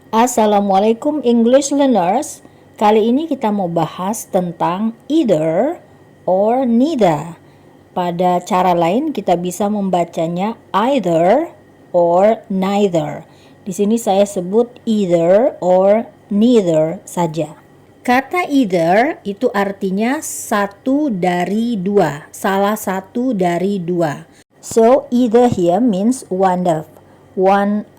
Assalamualaikum English learners. Kali ini kita mau bahas tentang either or neither. Pada cara lain kita bisa membacanya either or neither. Di sini saya sebut either or neither saja. Kata either itu artinya satu dari dua, salah satu dari dua. So either here means one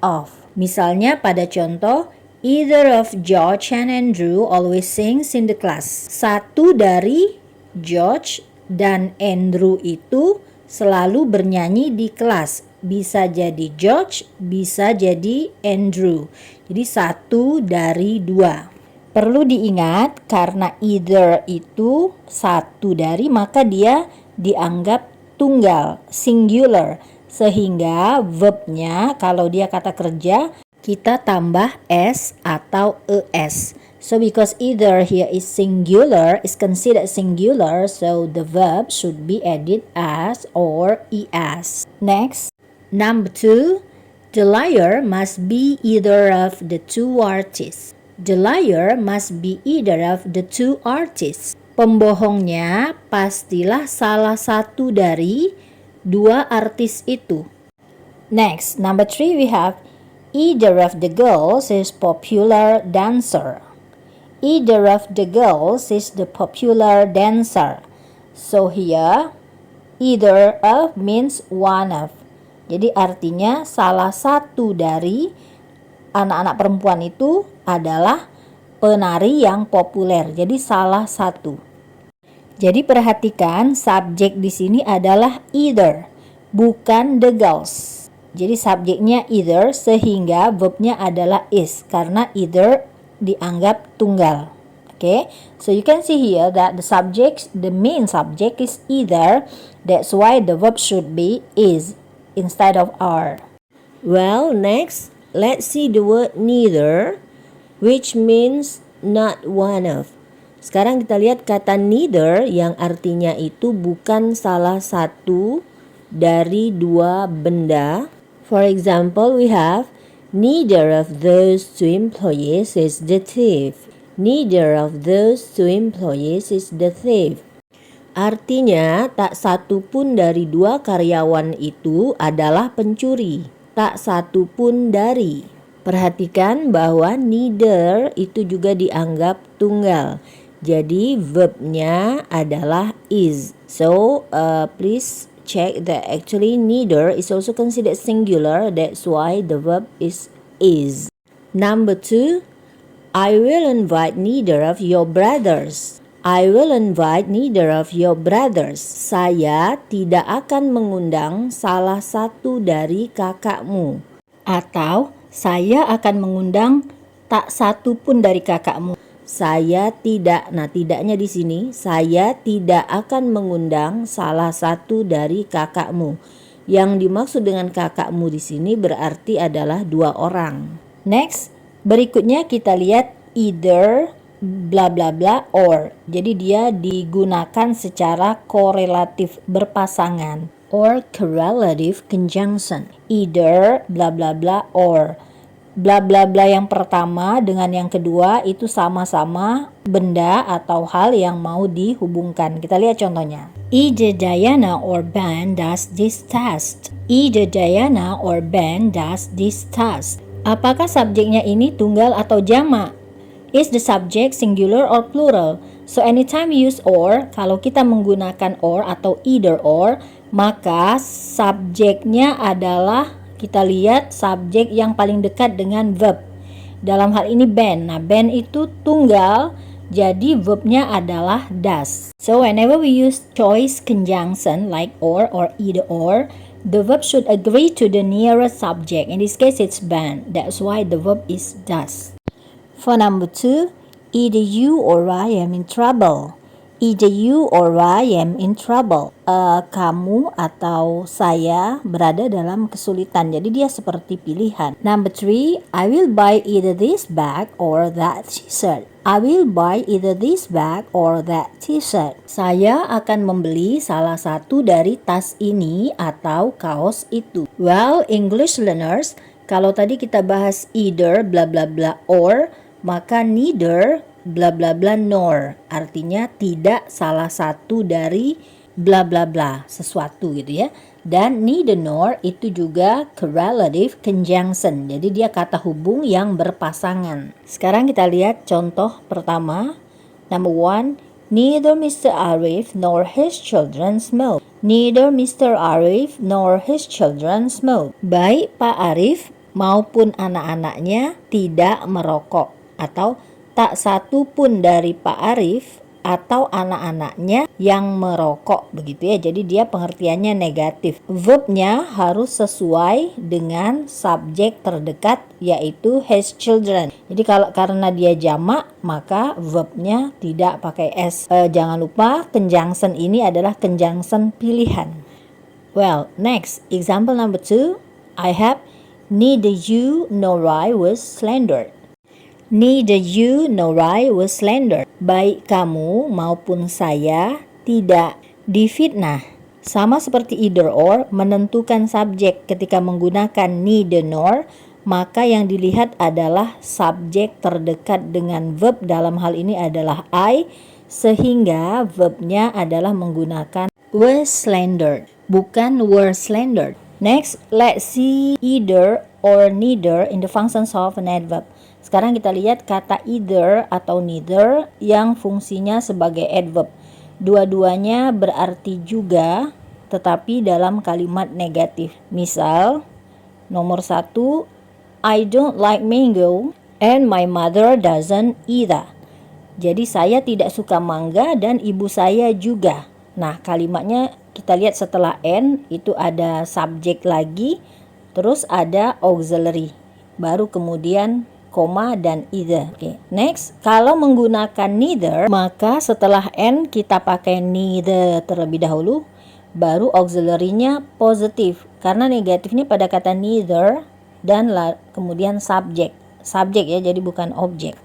of. Misalnya pada contoh, either of George and Andrew always sings in the class. Satu dari George dan Andrew itu selalu bernyanyi di kelas. Bisa jadi George, bisa jadi Andrew. Jadi satu dari dua. Perlu diingat karena either itu satu dari, maka dia dianggap tunggal, singular. Sehingga verbnya kalau dia kata kerja, kita tambah s atau es. So because either here is singular, is considered singular, so the verb should be added as or es. Next, number 2, the liar must be either of the two artists. The liar must be either of the two artists. Pembohongnya pastilah salah satu dari dua artis itu. Next, number 3 we have either of the girls is popular dancer. Either of the girls is the popular dancer. So here, either of means one of. Jadi artinya salah satu dari anak-anak perempuan itu adalah penari yang populer. Jadi salah satu. Jadi perhatikan subjek di sini adalah either, bukan the girls. Jadi subjeknya either sehingga verbnya adalah is karena either dianggap tunggal. Okay, so you can see here that the main subject is either. That's why the verb should be is instead of are. Well, next, let's see the word neither, which means not one of. Sekarang kita lihat kata neither yang artinya itu bukan salah satu dari dua benda. For example, we have neither of those two employees is the thief. Neither of those two employees is the thief. Artinya tak satu pun dari dua karyawan itu adalah pencuri. Tak satu pun dari. Perhatikan bahwa neither itu juga dianggap tunggal. Jadi verbnya adalah is. So please check that actually neither is also considered singular. That's why the verb is. Number 2, I will invite neither of your brothers. I will invite neither of your brothers. Saya tidak akan mengundang salah satu dari kakakmu. Atau saya akan mengundang tak satu pun dari kakakmu. Saya tidak, nah tidaknya di sini, saya tidak akan mengundang salah satu dari kakakmu. Yang dimaksud dengan kakakmu di sini berarti adalah dua orang. Next, berikutnya kita lihat either bla bla bla or. Jadi dia digunakan secara korelatif berpasangan or correlative conjunction. Either bla bla bla or. Bla bla bla yang pertama dengan yang kedua itu sama-sama benda atau hal yang mau dihubungkan. Kita lihat contohnya. Either Diana or Ben does this task. Either Diana or Ben does this task. Apakah subjeknya ini tunggal atau jamak? Is the subject singular or plural? So anytime we use or, kalau kita menggunakan or atau either or, maka subjeknya adalah, kita lihat subjek yang paling dekat dengan verb. Dalam hal ini Ben. Nah, Ben itu tunggal, jadi verbnya adalah does. So whenever we use choice conjunction like or either or, the verb should agree to the nearest subject. In this case, it's Ben. That's why the verb is does. For number 2, either you or I am in trouble. Either you or I am in trouble. Kamu atau saya berada dalam kesulitan. Jadi dia seperti pilihan. Number 3, I will buy either this bag or that t-shirt. I will buy either this bag or that t-shirt. Saya akan membeli salah satu dari tas ini atau kaos itu. Well, English learners, Kalau tadi kita bahas either bla bla bla or, maka neither bla bla bla nor. Artinya tidak salah satu dari bla bla bla sesuatu gitu ya. Dan neither nor itu juga correlative conjunction. Jadi dia kata hubung yang berpasangan. Sekarang kita lihat contoh pertama. Number one, neither Mr. Arif nor his children smoke. Neither Mr. Arif nor his children smoke. Baik Pak Arif maupun anak-anaknya tidak merokok. Atau tak satu pun dari Pak Arif atau anak-anaknya yang merokok, begitu ya. Jadi dia pengertiannya negatif. Verbnya harus sesuai dengan subjek terdekat, yaitu his children. Jadi karena dia jamak, maka verbnya tidak pakai s. Jangan lupa conjunction ini adalah conjunction pilihan. Well, next example number 2. I have neither you nor I was slandered. Neither you nor I was slandered. Baik kamu maupun saya tidak difitnah. Sama seperti either or, menentukan subjek ketika menggunakan neither nor, maka yang dilihat adalah subjek terdekat dengan verb, dalam hal ini adalah I, sehingga verbnya adalah menggunakan was slandered, bukan were slandered. Next, let's see either or neither in the functions of an adverb. Sekarang kita lihat kata either atau neither yang fungsinya sebagai adverb. Dua-duanya berarti juga, tetapi dalam kalimat negatif. Misal, nomor 1, I don't like mango and my mother doesn't either. Jadi saya tidak suka mangga dan ibu saya juga. Nah, kalimatnya kita lihat setelah n itu ada subjek lagi, terus ada auxiliary, baru kemudian koma dan either. Okay. Next, kalau menggunakan neither, maka setelah n kita pakai neither terlebih dahulu, baru auxiliary-nya positif. Karena negatifnya pada kata neither dan kemudian subjek. Subjek ya, jadi bukan objek.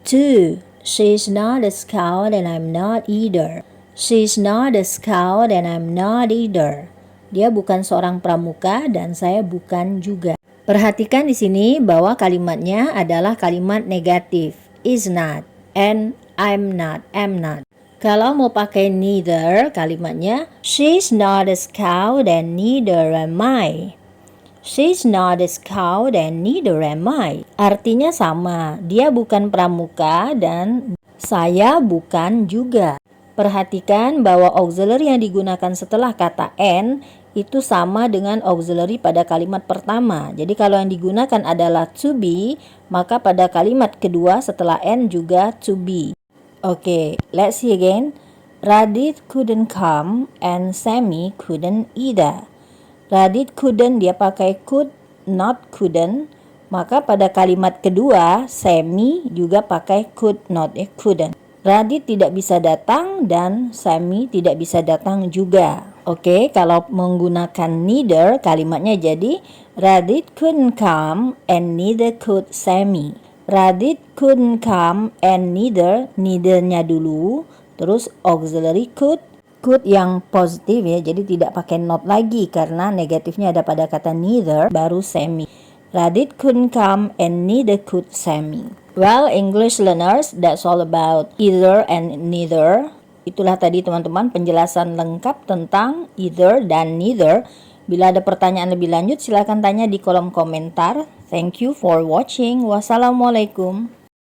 2. She's not a scout and I'm not either. She's not a scout and I'm not either. Dia bukan seorang pramuka dan saya bukan juga. Perhatikan di sini bahwa kalimatnya adalah kalimat negatif, is not, and I'm not, am not. Kalau mau pakai neither, kalimatnya she's not a scout and neither am I. She's not a scout and neither am I. Artinya sama, dia bukan pramuka dan saya bukan juga. Perhatikan bahwa auxiliary yang digunakan setelah kata n itu sama dengan auxiliary pada kalimat pertama. Jadi kalau yang digunakan adalah to be, maka pada kalimat kedua setelah n juga to be. Okay, let's see again. Radit couldn't come and Sammy couldn't either. Radit couldn't, dia pakai could, not couldn't. Maka pada kalimat kedua, Sammy juga pakai could not, couldn't. Radit tidak bisa datang dan Sammy tidak bisa datang juga. Oke, kalau menggunakan neither, kalimatnya jadi Radit couldn't come and neither could Sammy. Radit couldn't come and neither-nya dulu, terus auxiliary could yang positif ya, jadi tidak pakai not lagi karena negatifnya ada pada kata neither, baru Sammy. Radit couldn't come and neither could Sammy. Well, English learners, that's all about either and neither. Itulah tadi teman-teman penjelasan lengkap tentang either dan neither. Bila ada pertanyaan lebih lanjut, silakan tanya di kolom komentar. Thank you for watching. Wassalamualaikum.